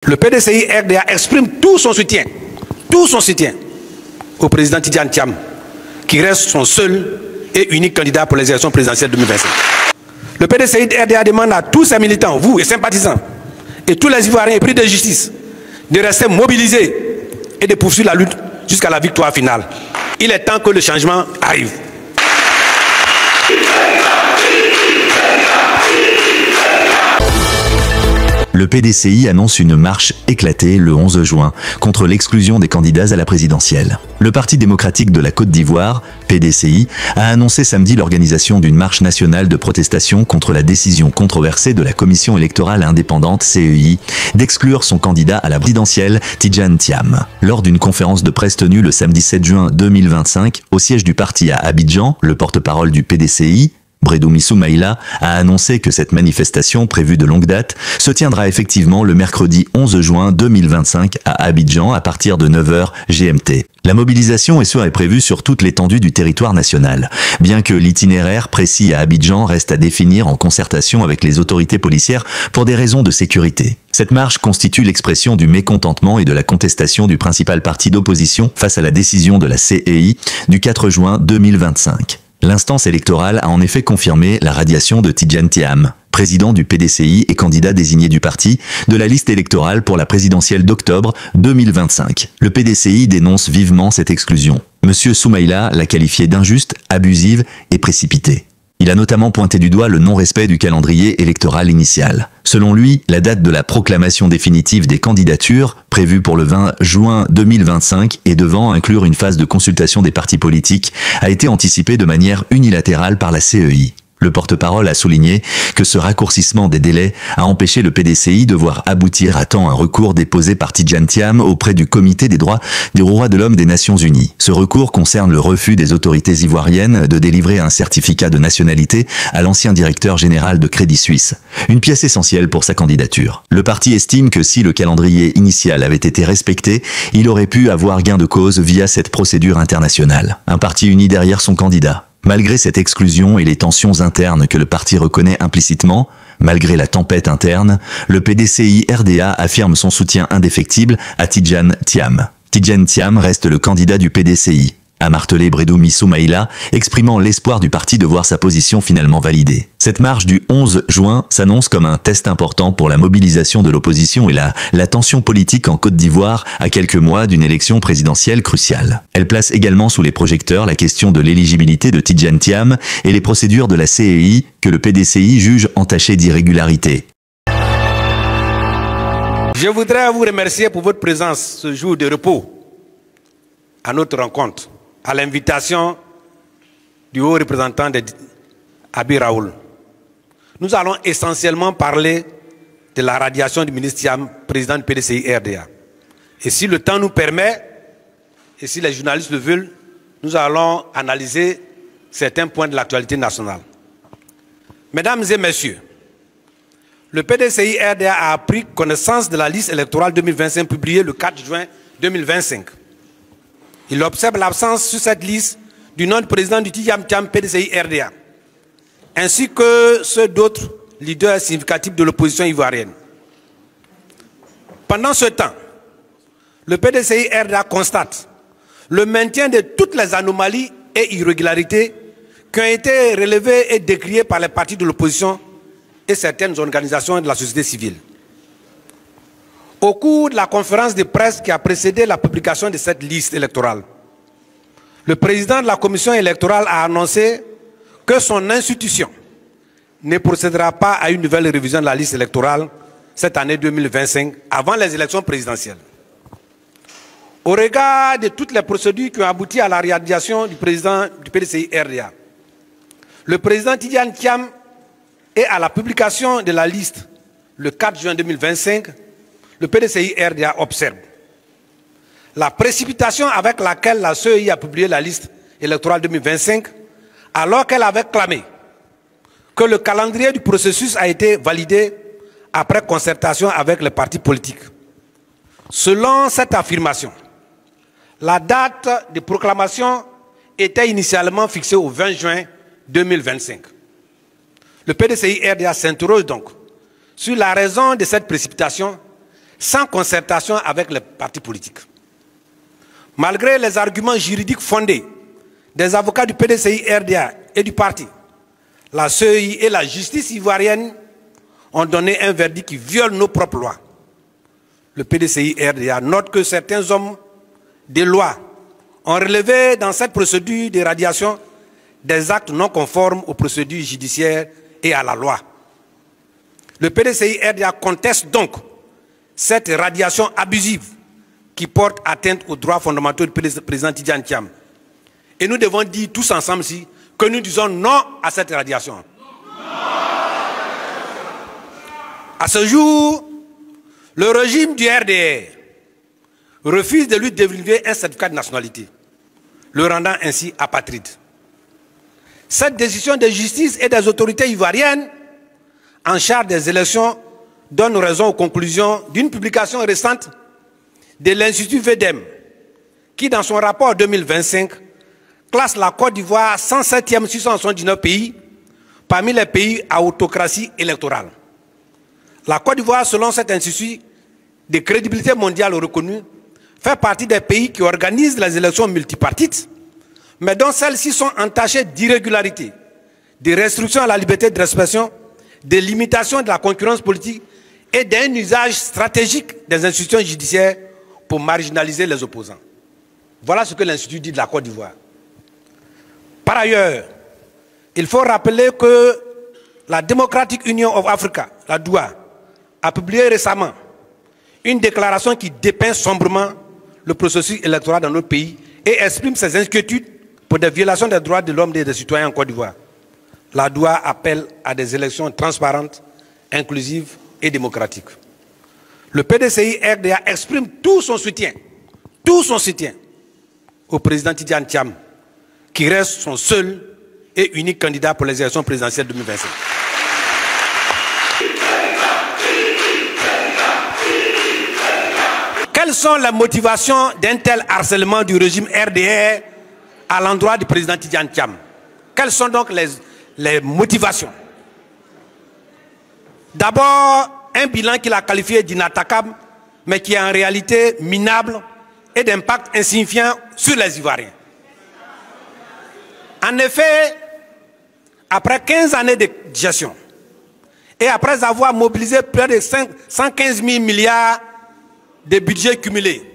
Le PDCI RDA exprime tout son soutien au président Tidjane Thiam, qui reste son seul et unique candidat pour les élections présidentielles 2025. Le PDCI RDA demande à tous ses militants, vous et sympathisants, et tous les Ivoiriens épris de justice, de rester mobilisés et de poursuivre la lutte jusqu'à la victoire finale. Il est temps que le changement arrive. Le PDCI annonce une marche éclatée le 11 juin contre l'exclusion des candidats à la présidentielle. Le Parti démocratique de la Côte d'Ivoire, PDCI, a annoncé samedi l'organisation d'une marche nationale de protestation contre la décision controversée de la Commission électorale indépendante CEI d'exclure son candidat à la présidentielle, Tidjane Thiam. Lors d'une conférence de presse tenue le samedi 7 juin 2025 au siège du parti à Abidjan, le porte-parole du PDCI, Brédoumi Soumaïla, a annoncé que cette manifestation, prévue de longue date, se tiendra effectivement le mercredi 11 juin 2025 à Abidjan à partir de 9h GMT. La mobilisation est prévue sur toute l'étendue du territoire national, bien que l'itinéraire précis à Abidjan reste à définir en concertation avec les autorités policières pour des raisons de sécurité. Cette marche constitue l'expression du mécontentement et de la contestation du principal parti d'opposition face à la décision de la CEI du 4 juin 2025. L'instance électorale a en effet confirmé la radiation de Tidjane Thiam, président du PDCI et candidat désigné du parti, de la liste électorale pour la présidentielle d'octobre 2025. Le PDCI dénonce vivement cette exclusion. Monsieur Soumaïla l'a qualifiée d'injuste, abusive et précipitée. Il a notamment pointé du doigt le non-respect du calendrier électoral initial. Selon lui, la date de la proclamation définitive des candidatures, prévue pour le 20 juin 2025 et devant inclure une phase de consultation des partis politiques, a été anticipée de manière unilatérale par la CEI. Le porte-parole a souligné que ce raccourcissement des délais a empêché le PDCI de voir aboutir à temps un recours déposé par Tidjane Thiam auprès du Comité des droits de l'homme des Nations Unies. Ce recours concerne le refus des autorités ivoiriennes de délivrer un certificat de nationalité à l'ancien directeur général de Crédit Suisse, une pièce essentielle pour sa candidature. Le parti estime que si le calendrier initial avait été respecté, il aurait pu avoir gain de cause via cette procédure internationale. Un parti uni derrière son candidat. Malgré cette exclusion et les tensions internes que le parti reconnaît implicitement, malgré la tempête interne, le PDCI RDA affirme son soutien indéfectible à Tidjane Thiam. Tidjane Thiam reste le candidat du PDCI, a martelé Brédoumi Soumaïla, exprimant l'espoir du parti de voir sa position finalement validée. Cette marche du 11 juin s'annonce comme un test important pour la mobilisation de l'opposition et la tension politique en Côte d'Ivoire à quelques mois d'une élection présidentielle cruciale. Elle place également sous les projecteurs la question de l'éligibilité de Tidjane Thiam et les procédures de la CEI que le PDCI juge entachées d'irrégularité. Je voudrais vous remercier pour votre présence ce jour de repos à notre rencontre, à l'invitation du haut représentant Abi Raoul. Nous allons essentiellement parler de la radiation du ministre Thiam, président du PDCI RDA. Et si le temps nous permet, et si les journalistes le veulent, nous allons analyser certains points de l'actualité nationale. Mesdames et messieurs, le PDCI RDA a pris connaissance de la liste électorale 2025 publiée le 4 juin 2025. Il observe l'absence sur cette liste du nom du président du Tidjane Thiam PDCI RDA, ainsi que ceux d'autres leaders significatifs de l'opposition ivoirienne. Pendant ce temps, le PDCI RDA constate le maintien de toutes les anomalies et irrégularités qui ont été relevées et décriées par les partis de l'opposition et certaines organisations de la société civile. Au cours de la conférence de presse qui a précédé la publication de cette liste électorale, le président de la commission électorale a annoncé que son institution ne procédera pas à une nouvelle révision de la liste électorale cette année 2025 avant les élections présidentielles. Au regard de toutes les procédures qui ont abouti à la radiation du président du PDCI RDA, le président Tidjane Thiam et à la publication de la liste le 4 juin 2025, le PDCI RDA observe la précipitation avec laquelle la CEI a publié la liste électorale 2025, alors qu'elle avait clamé que le calendrier du processus a été validé après concertation avec les partis politiques. Selon cette affirmation, la date de proclamation était initialement fixée au 20 juin 2025. Le PDCI RDA s'interroge donc sur la raison de cette précipitation, sans concertation avec les partis politiques. Malgré les arguments juridiques fondés des avocats du PDCI-RDA et du parti, la CEI et la justice ivoirienne ont donné un verdict qui viole nos propres lois. Le PDCI-RDA note que certains hommes de loi ont relevé dans cette procédure de radiation des actes non conformes aux procédures judiciaires et à la loi. Le PDCI-RDA conteste donc cette radiation abusive qui porte atteinte aux droits fondamentaux du président Tidjane Thiam. Et nous devons dire tous ensemble ici que nous disons non à cette radiation. À ce jour, le régime du RDR refuse de lui délivrer un certificat de nationalité, le rendant ainsi apatride. Cette décision de justice et des autorités ivoiriennes en charge des élections donne raison aux conclusions d'une publication récente de l'Institut VEDEM, qui dans son rapport 2025 classe la Côte d'Ivoire 107e 679 pays parmi les pays à autocratie électorale. La Côte d'Ivoire, selon cet institut de crédibilité mondiale reconnue, fait partie des pays qui organisent les élections multipartites, mais dont celles-ci sont entachées d'irrégularités, de restrictions à la liberté d'expression, de limitations de la concurrence politique et d'un usage stratégique des institutions judiciaires pour marginaliser les opposants. Voilà ce que l'Institut dit de la Côte d'Ivoire. Par ailleurs, il faut rappeler que la Democratic Union of Africa, la DOA, a publié récemment une déclaration qui dépeint sombrement le processus électoral dans notre pays et exprime ses inquiétudes pour des violations des droits de l'homme et des citoyens en Côte d'Ivoire. La DOA appelle à des élections transparentes, inclusives et démocratiques. Le PDCI-RDA exprime tout son soutien au président Tidjane Thiam, qui reste son seul et unique candidat pour les élections présidentielles 2025. Quelles sont les motivations d'un tel harcèlement du régime RDR à l'endroit du président Tidjane Thiam? Quelles sont donc les motivations? D'abord, un bilan qu'il a qualifié d'inattaquable, mais qui est en réalité minable et d'impact insignifiant sur les Ivoiriens. En effet, après 15 années de gestion, et après avoir mobilisé près de 115 000 milliards de budget cumulé,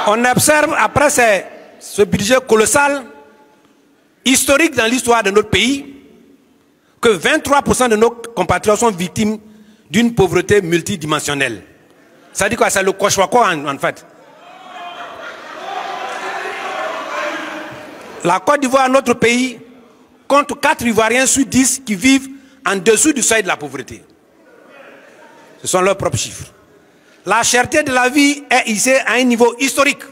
on observe après ce budget colossal, historique dans l'histoire de notre pays, que 23% de nos compatriotes sont victimes d'une pauvreté multidimensionnelle. Ça dit quoi? C'est le Kochwako en fait. La Côte d'Ivoire, notre pays, compte 4 Ivoiriens sur 10 qui vivent en dessous du seuil de la pauvreté. Ce sont leurs propres chiffres. La cherté de la vie est ici à un niveau historique.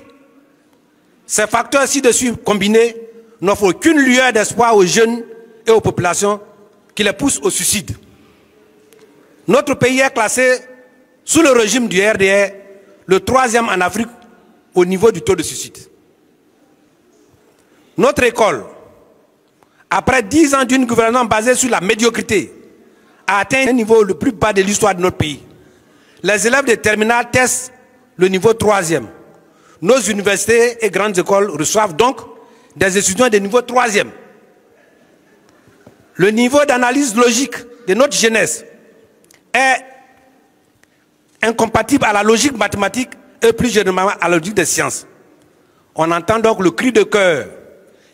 Ces facteurs ci-dessus combinés n'offrent aucune lueur d'espoir aux jeunes et aux populations qui les poussent au suicide. Notre pays est classé sous le régime du RDR, le 3e en Afrique au niveau du taux de suicide. Notre école, après 10 ans d'une gouvernance basée sur la médiocrité, a atteint un niveau le plus bas de l'histoire de notre pays. Les élèves de terminale testent le niveau 3e. Nos universités et grandes écoles reçoivent donc des étudiants de niveau 3e. Le niveau d'analyse logique de notre jeunesse est incompatible à la logique mathématique et plus généralement à la logique des sciences. On entend donc le cri de cœur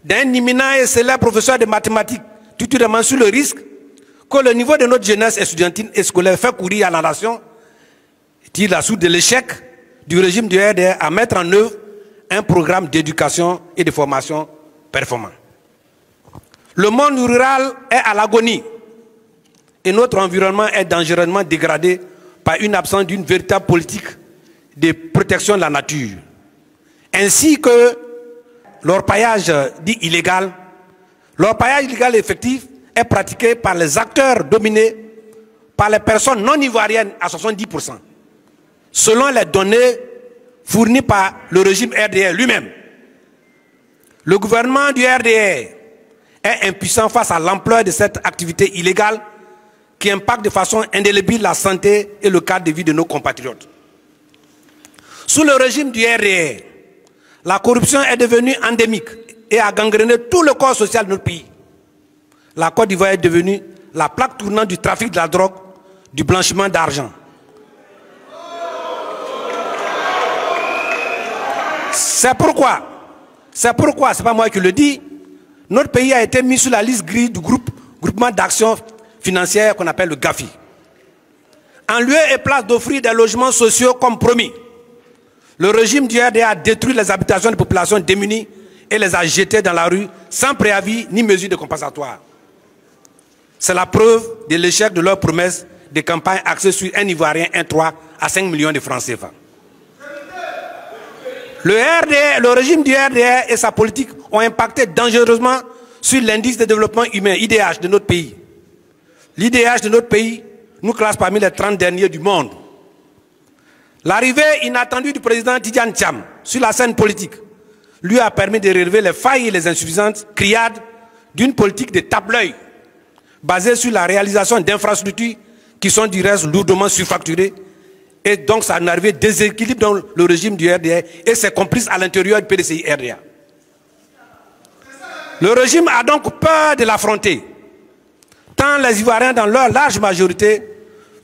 d'un imminent et célèbre professeur de mathématiques, tout sur le risque que le niveau de notre jeunesse estudiantine et scolaire fait courir à la nation, tire la soute de l'échec du régime du RDR à mettre en œuvre un programme d'éducation et de formation performant. Le monde rural est à l'agonie et notre environnement est dangereusement dégradé par une absence d'une véritable politique de protection de la nature, ainsi que l'orpaillage dit illégal. L'orpaillage illégal effectif est pratiqué par les acteurs dominés par les personnes non ivoiriennes à 70%, selon les données fournies par le régime RDR lui-même. Le gouvernement du RDR est impuissant face à l'ampleur de cette activité illégale qui impacte de façon indélébile la santé et le cadre de vie de nos compatriotes. Sous le régime du RDR, la corruption est devenue endémique et a gangréné tout le corps social de notre pays. La Côte d'Ivoire est devenue la plaque tournante du trafic de la drogue, du blanchiment d'argent. C'est pourquoi, c'est pas moi qui le dis, notre pays a été mis sur la liste grise du groupement d'action financière qu'on appelle le GAFI. En lieu et place d'offrir des logements sociaux comme promis, le régime du RDA a détruit les habitations des populations démunies et les a jetées dans la rue sans préavis ni mesure de compensatoire. C'est la preuve de l'échec de leurs promesses de campagne axées sur un Ivoirien 1,3 à 5 millions de francs CFA. Le régime du RDR et sa politique ont impacté dangereusement sur l'indice de développement humain, IDH, de notre pays. L'IDH de notre pays nous classe parmi les 30 derniers du monde. L'arrivée inattendue du président Tidjane Thiam sur la scène politique lui a permis de relever les failles et les insuffisances criades d'une politique de tape-l'œil basée sur la réalisation d'infrastructures qui sont du reste lourdement surfacturées. Et donc ça a arrivé déséquilibre dans le régime du RDA et ses complices à l'intérieur du PDCI RDA. Le régime a donc peur de l'affronter, tant les Ivoiriens dans leur large majorité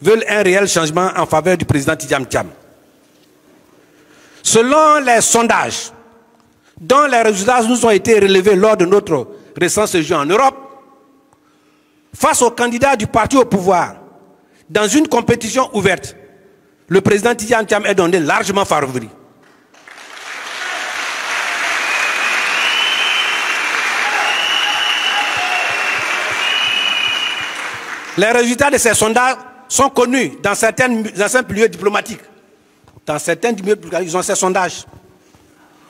veulent un réel changement en faveur du président Tidjane Thiam. Selon les sondages, dont les résultats nous ont été relevés lors de notre récent séjour en Europe, face aux candidats du parti au pouvoir, dans une compétition ouverte, le président Tidjane Thiam est donné largement favori. Les résultats de ces sondages sont connus dans certains milieux diplomatiques. Dans certains milieux diplomatiques, ils ont ces sondages.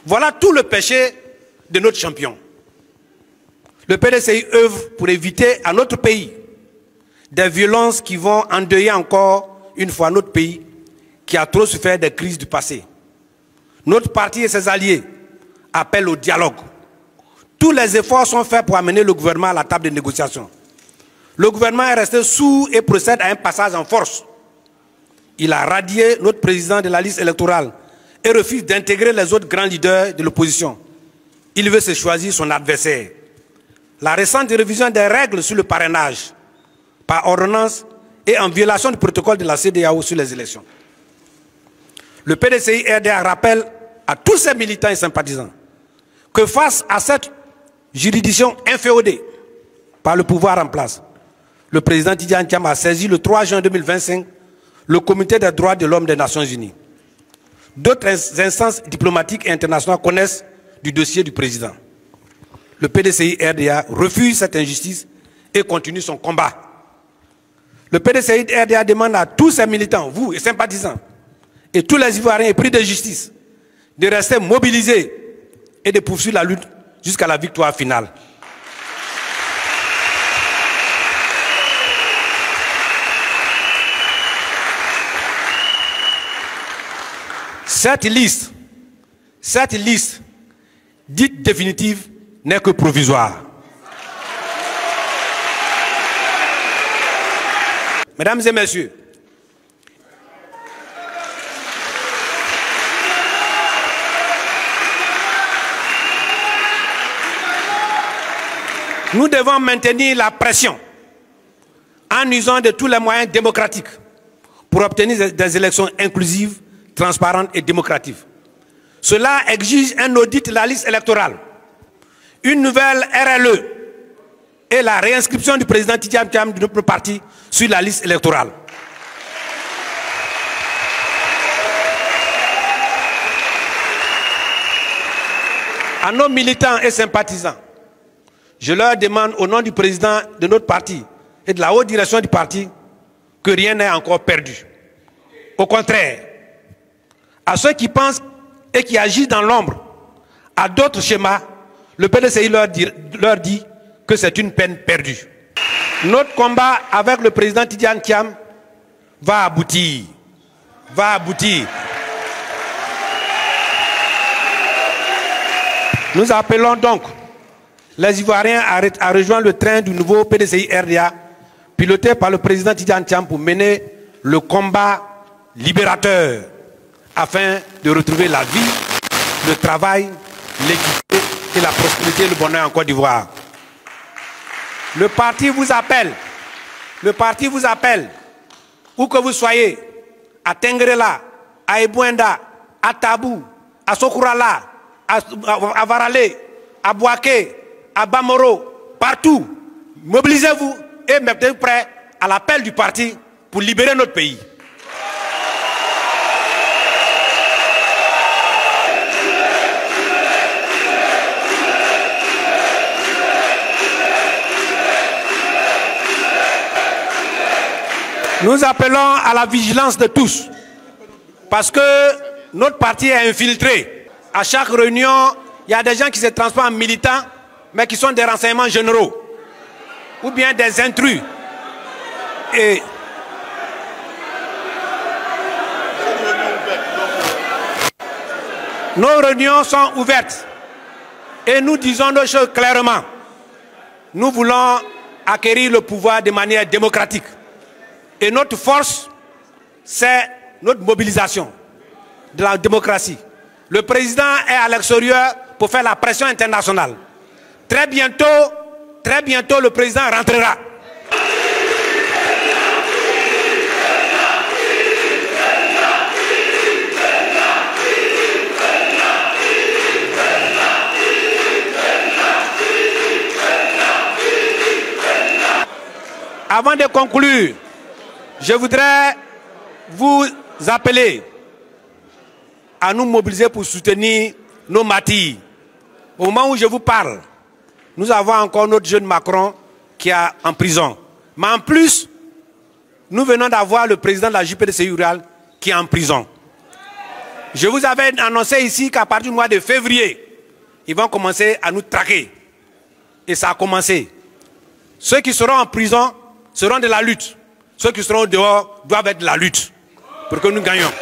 Voilà tout le péché de notre champion. Le PDCI œuvre pour éviter à notre pays des violences qui vont endeuiller encore une fois notre pays qui a trop souffert des crises du passé. Notre parti et ses alliés appellent au dialogue. Tous les efforts sont faits pour amener le gouvernement à la table de négociation. Le gouvernement est resté sourd et procède à un passage en force. Il a radié notre président de la liste électorale et refuse d'intégrer les autres grands leaders de l'opposition. Il veut se choisir son adversaire. La récente révision des règles sur le parrainage par ordonnance et en violation du protocole de la CEDEAO sur les élections. Le PDCI RDA rappelle à tous ses militants et sympathisants que face à cette juridiction inféodée par le pouvoir en place, le président Tidjane Thiam a saisi le 3 juin 2025 le Comité des droits de l'homme des Nations Unies. D'autres instances diplomatiques et internationales connaissent du dossier du président. Le PDCI RDA refuse cette injustice et continue son combat. Le PDCI RDA demande à tous ses militants, vous et sympathisants, et tous les Ivoiriens épris de justice, de rester mobilisés et de poursuivre la lutte jusqu'à la victoire finale. Cette liste dite définitive n'est que provisoire. Mesdames et messieurs, nous devons maintenir la pression en usant de tous les moyens démocratiques pour obtenir des élections inclusives, transparentes et démocratiques. Cela exige un audit de la liste électorale, une nouvelle RLE et la réinscription du président Tidjane Thiam de notre parti sur la liste électorale. À nos militants et sympathisants, je leur demande au nom du président de notre parti et de la haute direction du parti que rien n'est encore perdu. Au contraire, à ceux qui pensent et qui agissent dans l'ombre, à d'autres schémas, le PDCI leur dit que c'est une peine perdue. Notre combat avec le président Tidjane Thiam va aboutir. Nous appelons donc les Ivoiriens à rejoindre le train du nouveau PDCI RDA, piloté par le président Tidjane Thiam, pour mener le combat libérateur afin de retrouver la vie, le travail, l'équité et la prospérité et le bonheur en Côte d'Ivoire. Le parti vous appelle. Le parti vous appelle. Où que vous soyez, à Tengrela, à Ebouenda, à Tabou, à Sokourala, à Varalé, à Bouaké, à Bamoro, partout. Mobilisez-vous et mettez-vous prêts à l'appel du parti pour libérer notre pays. Nous appelons à la vigilance de tous, parce que notre parti est infiltré. À chaque réunion, il y a des gens qui se transforment en militants, mais qui sont des renseignements généraux, ou bien des intrus. Et nos réunions sont ouvertes, et nous disons nos choses clairement. Nous voulons acquérir le pouvoir de manière démocratique. Et notre force, c'est notre mobilisation de la démocratie. Le président est à l'extérieur pour faire la pression internationale. Très bientôt, le président rentrera. Avant de conclure, je voudrais vous appeler à nous mobiliser pour soutenir nos martyrs. Au moment où je vous parle, nous avons encore notre jeune Macron qui est en prison. Mais en plus, nous venons d'avoir le président de la JPDCI rurale qui est en prison. Je vous avais annoncé ici qu'à partir du mois de février, ils vont commencer à nous traquer. Et ça a commencé. Ceux qui seront en prison seront de la lutte. Ceux qui seront dehors doivent être de la lutte pour que nous gagnions.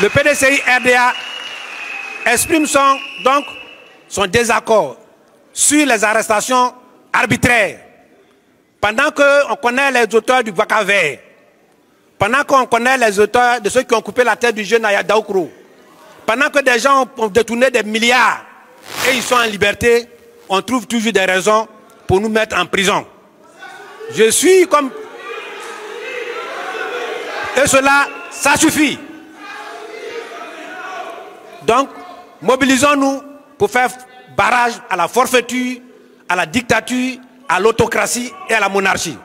Le PDCI RDA exprime son désaccord sur les arrestations arbitraires. Pendant qu'on connaît les auteurs du Baka Vert, pendant qu'on connaît les auteurs de ceux qui ont coupé la tête du jeune Aya Daoukro, pendant que des gens ont détourné des milliards et ils sont en liberté, on trouve toujours des raisons pour nous mettre en prison. Je suis comme... Et cela, ça suffit. Donc, mobilisons-nous pour faire barrage à la forfaiture, à la dictature, à l'autocratie et à la monarchie.